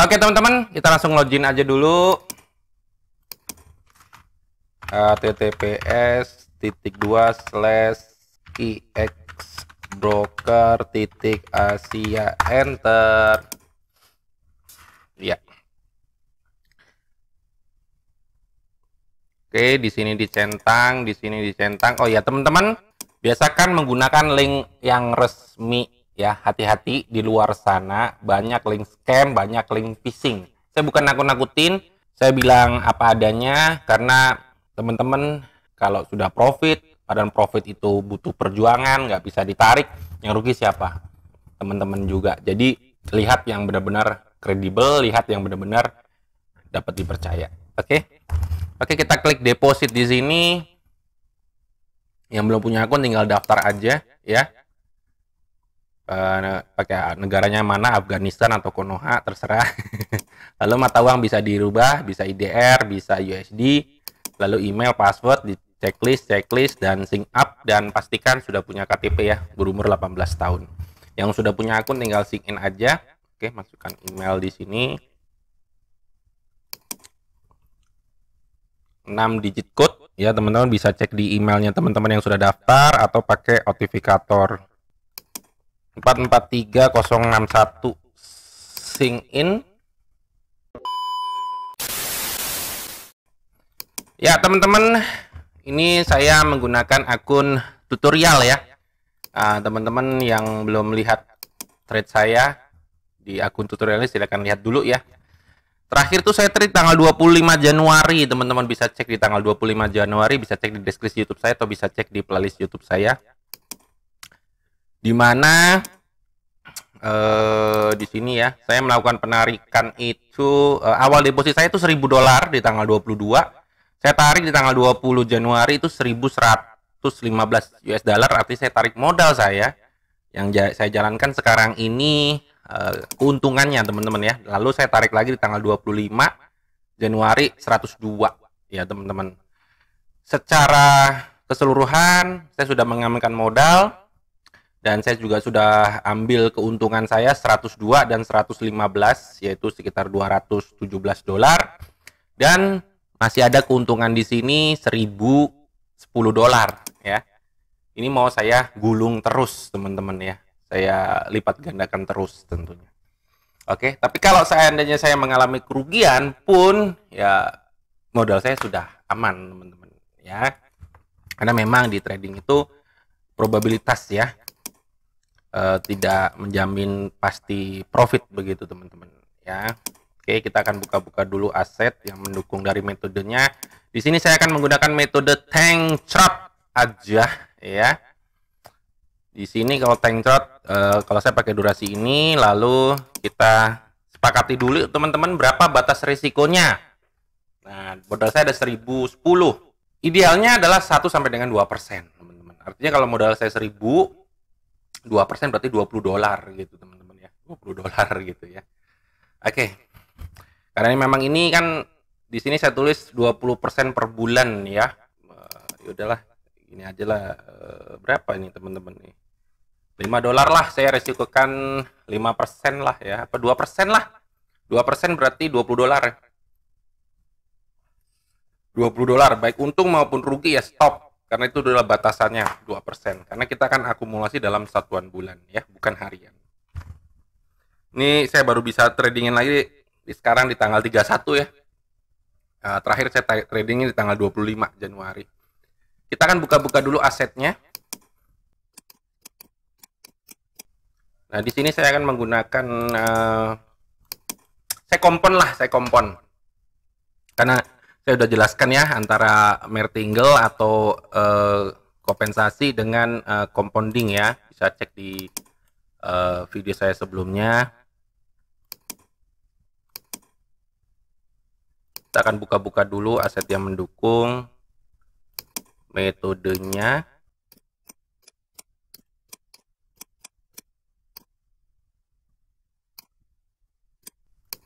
Oke teman-teman, kita langsung login aja dulu. https://ixbroker.asia enter. Ya. Oke, di sini dicentang, di sini dicentang. Oh ya, teman-teman, biasakan menggunakan link yang resmi ya. Hati-hati di luar sana banyak link scam, banyak link phishing. Saya bukan nakut-nakutin, saya bilang apa adanya karena teman-teman kalau sudah profit, padahal profit itu butuh perjuangan, nggak bisa ditarik, yang rugi siapa? Teman-teman juga. Jadi lihat yang benar-benar kredibel, lihat yang benar-benar dapat dipercaya. Oke? Oke, kita klik deposit di sini. Yang belum punya akun tinggal daftar aja ya. Pakai negaranya mana, Afghanistan atau Konoha, terserah. Lalu mata uang bisa dirubah, bisa IDR, bisa USD. Lalu email, password, di checklist dan sync up, dan pastikan sudah punya KTP ya, berumur 18 tahun. Yang sudah punya akun tinggal sync in aja. Oke, masukkan email di sini. 6 digit code ya, teman-teman bisa cek di emailnya teman-teman yang sudah daftar atau pakai authenticator 443061 sync in. Ya teman-teman, ini saya menggunakan akun tutorial ya. Teman-teman yang belum lihat thread saya di akun tutorial ini silahkan lihat dulu ya. Terakhir tuh saya trade tanggal 25 Januari, teman-teman bisa cek di tanggal 25 Januari, bisa cek di deskripsi YouTube saya atau bisa cek di playlist YouTube saya. Dimana di sini ya, saya melakukan penarikan itu awal deposit saya itu $1000 di tanggal 22. Saya tarik di tanggal 20 Januari itu 1115 US dollar, artinya saya tarik modal saya yang saya jalankan sekarang ini. Keuntungannya teman-teman ya. Lalu saya tarik lagi di tanggal 25 Januari 102 ya teman-teman. Secara keseluruhan saya sudah mengamankan modal dan saya juga sudah ambil keuntungan saya 102 dan 115, yaitu sekitar $217, dan masih ada keuntungan di sini $1010 ya. Ini mau saya gulung terus teman-teman ya. Saya lipat gandakan terus tentunya. Oke, tapi kalau seandainya saya mengalami kerugian pun ya modal saya sudah aman teman-teman ya. Karena memang di trading itu probabilitas ya, tidak menjamin pasti profit begitu teman-teman ya. Oke, kita akan buka-buka dulu aset yang mendukung dari metodenya. Di sini saya akan menggunakan metode tank chart aja ya. Di sini kalau tank chart, kalau saya pakai durasi ini, lalu kita sepakati dulu teman-teman berapa batas risikonya. Nah, modal saya ada 1010. Idealnya adalah 1 sampai dengan 2%, teman-teman. Artinya kalau modal saya 1000, 2% berarti $20 gitu, teman-teman ya. $20 gitu ya. Oke. Karena memang ini kan di sini saya tulis 20% per bulan ya. Ya udahlah, ini aja lah. Berapa ini teman-teman nih? $5 lah, saya resikokan 5% lah ya, apa 2% lah. 2% berarti $20 ya. $20 baik untung maupun rugi ya stop, karena itu adalah batasannya 2%, karena kita akan akumulasi dalam satuan bulan ya, bukan harian. Ini saya baru bisa tradingin lagi sekarang di tanggal 31 ya. Terakhir saya tradingin di tanggal 25 Januari. Kita akan buka-buka dulu asetnya. Nah, di sini saya akan menggunakan saya kompon. Karena saya sudah jelaskan ya antara martingale atau kompensasi dengan compounding ya. Bisa cek di video saya sebelumnya. Kita akan buka-buka dulu aset yang mendukung metodenya.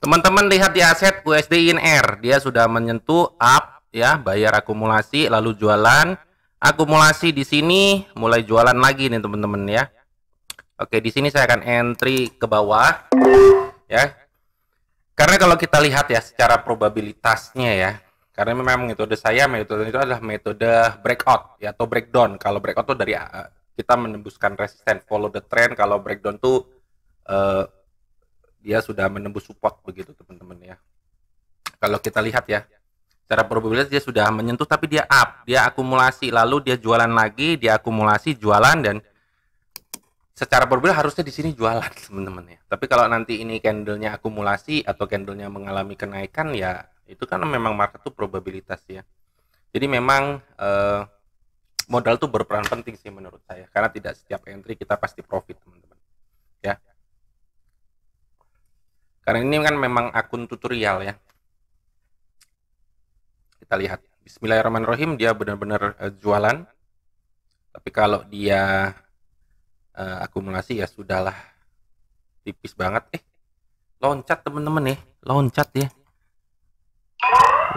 Teman-teman lihat di aset USD INR, dia sudah menyentuh up ya, bayar akumulasi lalu jualan. Akumulasi di sini mulai jualan lagi nih teman-teman ya. Oke, di sini saya akan entry ke bawah ya. Karena kalau kita lihat ya secara probabilitasnya ya, karena memang metode itu adalah metode breakout ya atau breakdown. Kalau breakout tuh dari kita menembuskan resisten, follow the trend. Kalau breakdown tuh uh, dia sudah menembus support begitu teman-teman ya. Kalau kita lihat ya, secara probabilitas dia sudah menyentuh tapi dia up, dia akumulasi, lalu dia jualan lagi, dia akumulasi, jualan, dan secara probabilitas harusnya di sini jualan teman-teman ya. Tapi kalau nanti ini candlenya akumulasi atau candlenya mengalami kenaikan ya, itu kan memang market tuh probabilitas ya. Jadi memang modal tuh berperan penting sih menurut saya, karena tidak setiap entry kita pasti profit teman-teman ya. Karena ini kan memang akun tutorial ya. Kita lihat, bismillahirrahmanirrahim, dia benar-benar jualan. Tapi kalau dia akumulasi ya sudahlah, tipis banget. Loncat teman-teman ya, loncat ya.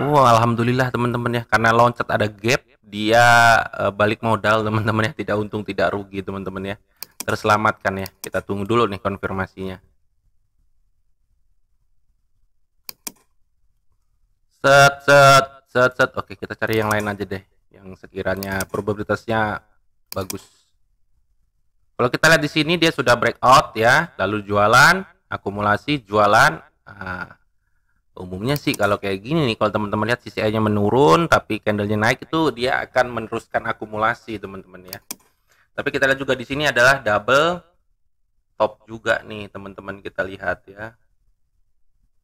Alhamdulillah teman-teman ya, karena loncat ada gap, dia balik modal teman-teman ya, tidak untung tidak rugi teman-teman ya, terselamatkan ya. Kita tunggu dulu nih konfirmasinya. Set. Oke, kita cari yang lain aja deh, yang sekiranya probabilitasnya bagus. Kalau kita lihat di sini dia sudah breakout ya, lalu jualan, akumulasi, jualan. Umumnya sih kalau kayak gini nih, kalau teman-teman lihat CCI-nya menurun tapi candlenya naik, itu dia akan meneruskan akumulasi teman-teman ya. Tapi kita lihat juga di sini adalah double top juga nih teman-teman, kita lihat ya.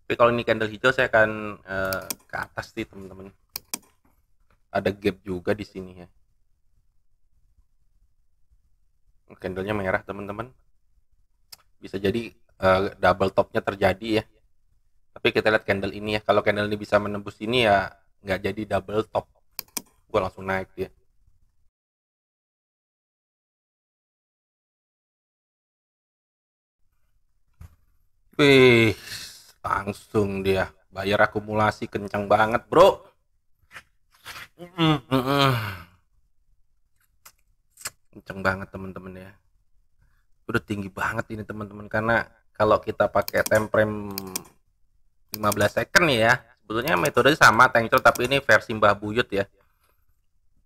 Tapi kalau ini candle hijau saya akan ke atas nih teman-teman. Ada gap juga di sini ya. Candlenya merah teman-teman. Bisa jadi double topnya terjadi ya. Tapi kita lihat candle ini ya. Kalau candle ini bisa menembus ini ya nggak jadi double top. Gua langsung naik dia. Wih, langsung dia bayar akumulasi kencang banget bro. Kencang banget teman-teman ya, udah tinggi banget ini teman-teman. Karena kalau kita pakai time frame 15 second nih ya, sebetulnya metode sama tank chart, tapi ini versi Mbah Buyut ya.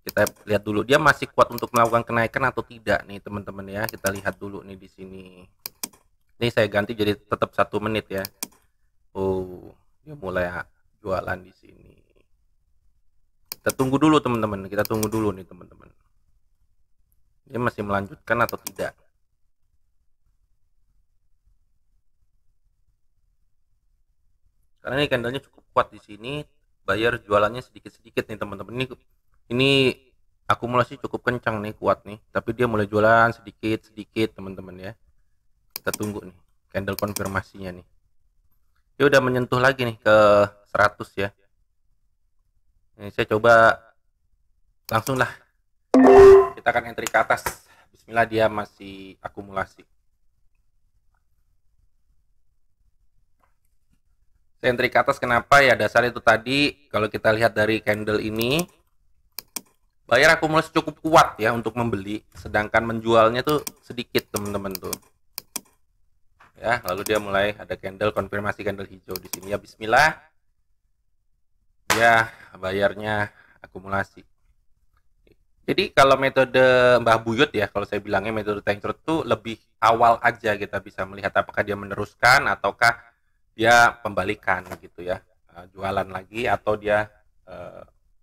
Kita lihat dulu dia masih kuat untuk melakukan kenaikan atau tidak nih teman-teman ya. Kita lihat dulu nih di sini. Ini saya ganti jadi tetap 1 menit ya. Dia mulai jualan di sini. Kita tunggu dulu teman-teman. Kita tunggu dulu nih teman-teman. Dia masih melanjutkan atau tidak. Karena ini candlenya cukup kuat di sini. Bayar jualannya sedikit-sedikit nih teman-teman. Ini akumulasi cukup kencang nih, kuat nih. Tapi dia mulai jualan sedikit-sedikit teman-teman ya. Kita tunggu nih candle konfirmasinya nih. Dia udah menyentuh lagi nih ke 100 ya. Ini saya coba langsung lah. Kita akan entry ke atas. Bismillah, dia masih akumulasi. Saya entry ke atas kenapa ya? Dasar itu tadi kalau kita lihat dari candle ini, bayar akumulasi cukup kuat ya untuk membeli, sedangkan menjualnya tuh sedikit teman-teman tuh. Ya, lalu dia mulai ada candle konfirmasi candle hijau di sini ya. Bismillah, dia bayarnya akumulasi. Jadi kalau metode Mbah Buyut ya, kalau saya bilangnya metode tank chart tuh lebih awal aja kita bisa melihat apakah dia meneruskan ataukah dia pembalikan gitu ya, jualan lagi atau dia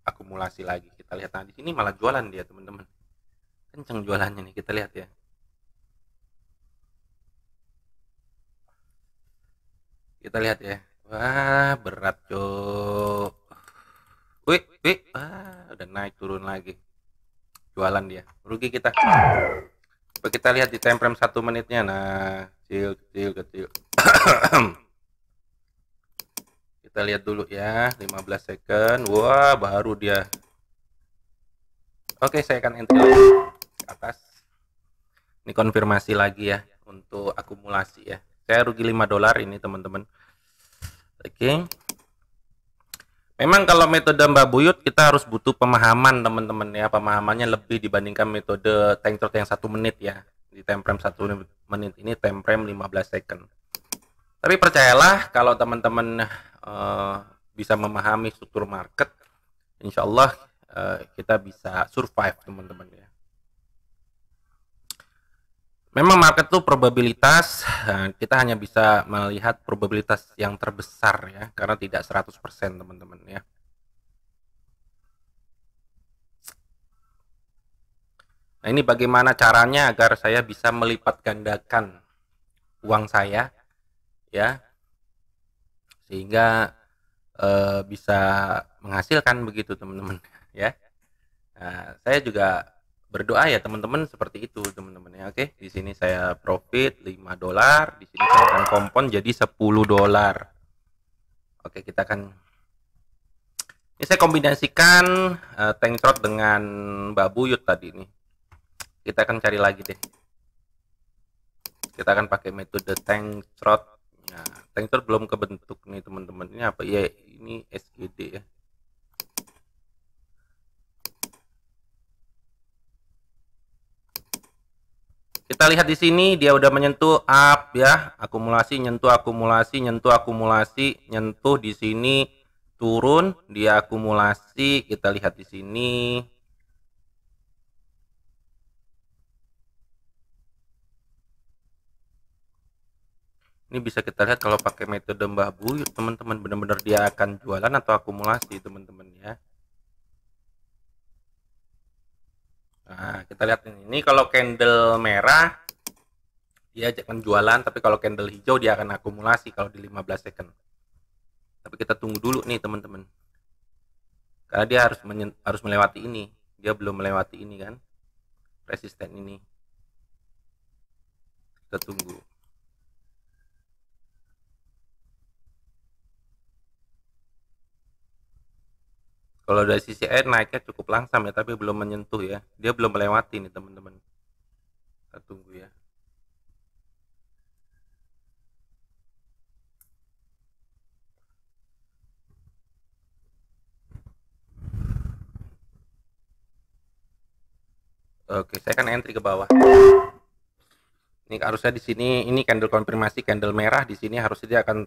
akumulasi lagi. Kita lihat, nah di sini malah jualan dia teman-teman, kenceng jualannya nih, kita lihat ya. Kita lihat ya, wah berat cok. Wih, udah naik turun lagi, jualan dia, rugi kita. Coba kita lihat di time frame 1 menitnya, nah kecil. Kita lihat dulu ya, 15 second, wah baru dia. Oke, saya akan entry lagi ke atas. Ini konfirmasi lagi ya untuk akumulasi ya. Saya rugi $5 ini teman-teman. Oke. Memang kalau metode Mbah Buyut kita harus butuh pemahaman teman-teman ya. Pemahamannya lebih dibandingkan metode tank chart yang 1 menit ya. Di time frame 1 menit ini time frame 15 second. Tapi percayalah kalau teman-teman bisa memahami struktur market, insya Allah kita bisa survive teman-teman ya. Memang market itu probabilitas, kita hanya bisa melihat probabilitas yang terbesar ya, karena tidak 100% teman-teman ya. Nah, ini bagaimana caranya agar saya bisa melipat gandakan uang saya ya, sehingga bisa menghasilkan begitu teman-teman ya. Nah, saya juga berdoa ya teman-teman seperti itu teman-teman ya. Oke, di sini saya profit 5 dolar, di sini saya akan kompon jadi 10 dolar. Oke, kita akan ini saya kombinasikan tank trot dengan babuyut tadi nih. Kita akan cari lagi deh. Kita akan pakai metode tank trot. Nah, tank trot belum kebentuk nih teman-teman. Ini apa ya? Ini SGD ya. Kita lihat di sini dia udah menyentuh up ya, akumulasi, nyentuh akumulasi, nyentuh akumulasi, nyentuh di sini turun, dia akumulasi. Kita lihat di sini. Ini bisa kita lihat kalau pakai metode Mbah Buyut teman-teman, benar-benar dia akan jualan atau akumulasi teman-teman ya. Nah, kita lihat ini kalau candle merah dia akan jualan, tapi kalau candle hijau dia akan akumulasi kalau di 15 second. Tapi kita tunggu dulu nih teman-teman, karena dia harus melewati ini, dia belum melewati ini kan, resisten ini. Kita tunggu. Kalau dari sisi air naiknya cukup langsam ya, tapi belum menyentuh ya, dia belum melewati nih teman-teman. Kita tunggu ya. Oke, saya akan entry ke bawah. Ini harusnya di sini ini candle konfirmasi candle merah, di sini harusnya dia akan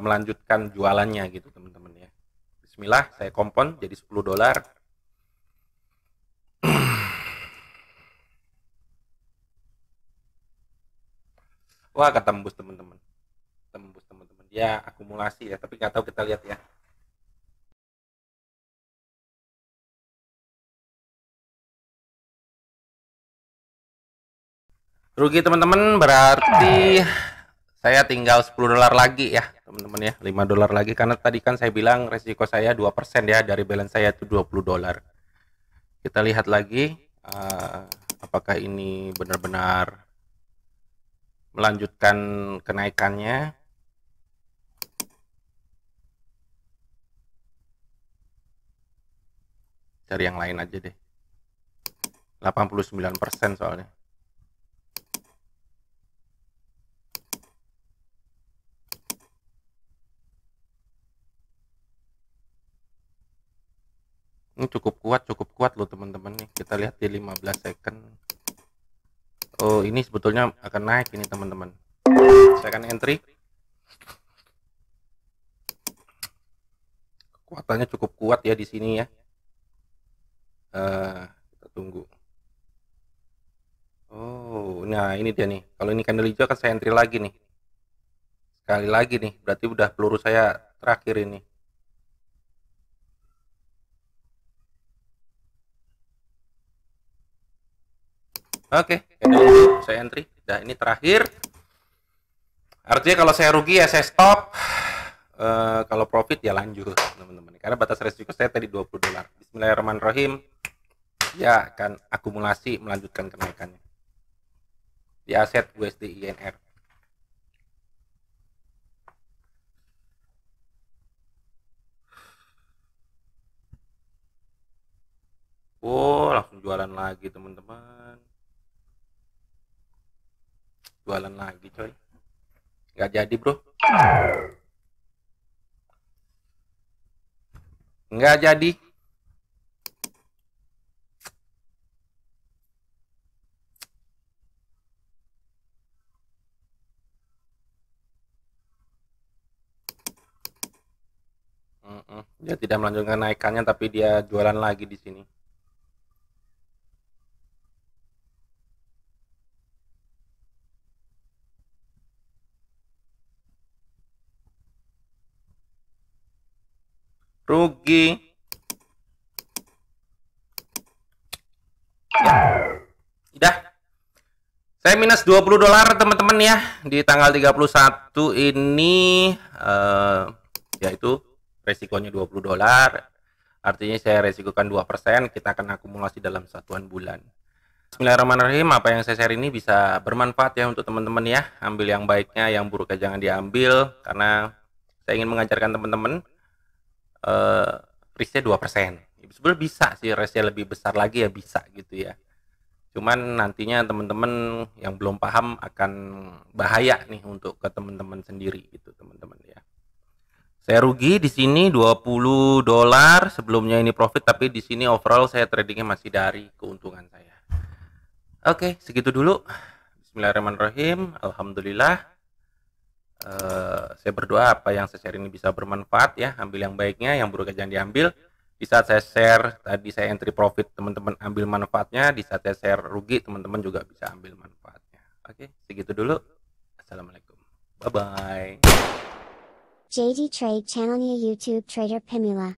melanjutkan jualannya gitu teman-teman ya. Bismillah, saya kompon jadi 10 dolar. Wah, ketembus teman-teman. Tembus teman-teman. Ya, akumulasi ya, tapi nggak tahu, kita lihat ya. Rugi teman-teman, berarti saya tinggal 10 dolar lagi ya teman-teman ya, 5 dolar lagi, karena tadi kan saya bilang resiko saya 2% ya, dari balance saya itu 20 dolar. Kita lihat lagi apakah ini benar-benar melanjutkan kenaikannya. Cari yang lain aja deh. 89% soalnya. Ini cukup kuat loh teman-teman nih. Kita lihat di 15 second. Oh, ini sebetulnya akan naik ini teman-teman. Saya akan entry. Kekuatannya cukup kuat ya di sini ya. Kita tunggu. Oh, nah ini dia nih. Kalau ini candle hijau akan saya entry lagi nih. Sekali lagi nih. Berarti udah peluru saya terakhir ini. Oke, candle hijau saya entry. Nah, ini terakhir. Artinya kalau saya rugi ya saya stop. Kalau profit ya lanjut teman-teman, karena batas resiko saya tadi 20 dolar. Bismillahirrahmanirrahim, ya akan akumulasi melanjutkan kenaikannya di aset USD INR. Oh, langsung jualan lagi teman-teman, jualan lagi coy, nggak jadi bro, nggak jadi. Dia tidak melanjutkan naikannya, tapi dia jualan lagi di sini. Rugi. Ya, udah. Saya minus 20 dolar teman-teman ya di tanggal 31 ini, yaitu resikonya 20 dolar. Artinya saya resikokan 2%, kita akan akumulasi dalam satuan bulan. Bismillahirrahmanirrahim. Apa yang saya share ini bisa bermanfaat ya untuk teman-teman ya. Ambil yang baiknya, yang buruknya jangan diambil, karena saya ingin mengajarkan teman-teman risknya 2%. Sebenarnya bisa sih risknya lebih besar lagi ya, bisa gitu ya. Cuman nantinya teman-teman yang belum paham akan bahaya nih untuk ke teman-teman sendiri gitu teman-teman ya. Saya rugi di sini 20 dolar, sebelumnya ini profit, tapi di sini overall saya tradingnya masih dari keuntungan saya. Oke, segitu dulu. Bismillahirrahmanirrahim. Alhamdulillah. Saya berdoa apa yang saya share ini bisa bermanfaat ya. Ambil yang baiknya, yang buruknya jangan diambil. Di saat saya share tadi saya entry profit, teman-teman ambil manfaatnya. Di saat saya share rugi, teman-teman juga bisa ambil manfaatnya. Oke, segitu dulu. Assalamualaikum. Bye bye. JD Trade channelnya YouTube Trader Pimula.